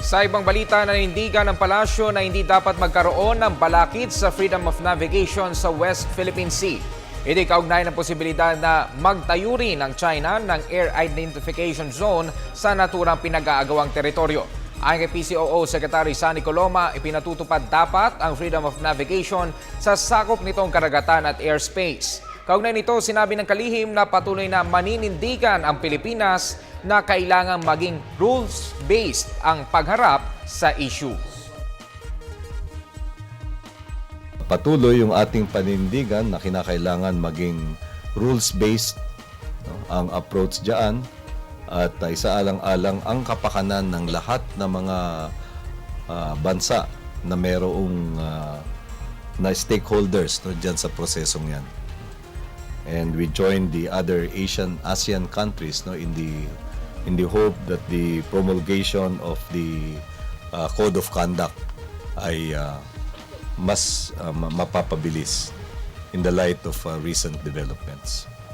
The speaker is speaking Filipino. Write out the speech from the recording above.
Sa ibang balita, nanindigan ng palasyo na hindi dapat magkaroon ng balakid sa freedom of navigation sa West Philippine Sea. Hindi kaugnay ng posibilidad na magtayo rin ng China ng Air Identification Zone sa naturang pinag-aagawang teritoryo. Ayon kay PCOO Secretary Sunny Coloma, ipinatutupad dapat ang freedom of navigation sa sakop nitong karagatan at airspace. Kaugnay nito, sinabi ng kalihim na patuloy na maninindigan ang Pilipinas na kailangang maging rules-based ang pagharap sa issue. Patuloy yung ating panindigan na kinakailangan maging rules-based ang approach diyan at isaalang-alang ang kapakanan ng lahat ng mga bansa na mayroong na stakeholders diyan sa prosesong yan. And we join the other ASEAN countries in the hope that the promulgation of the code of conduct ay mas mapapabilis in the light of recent developments.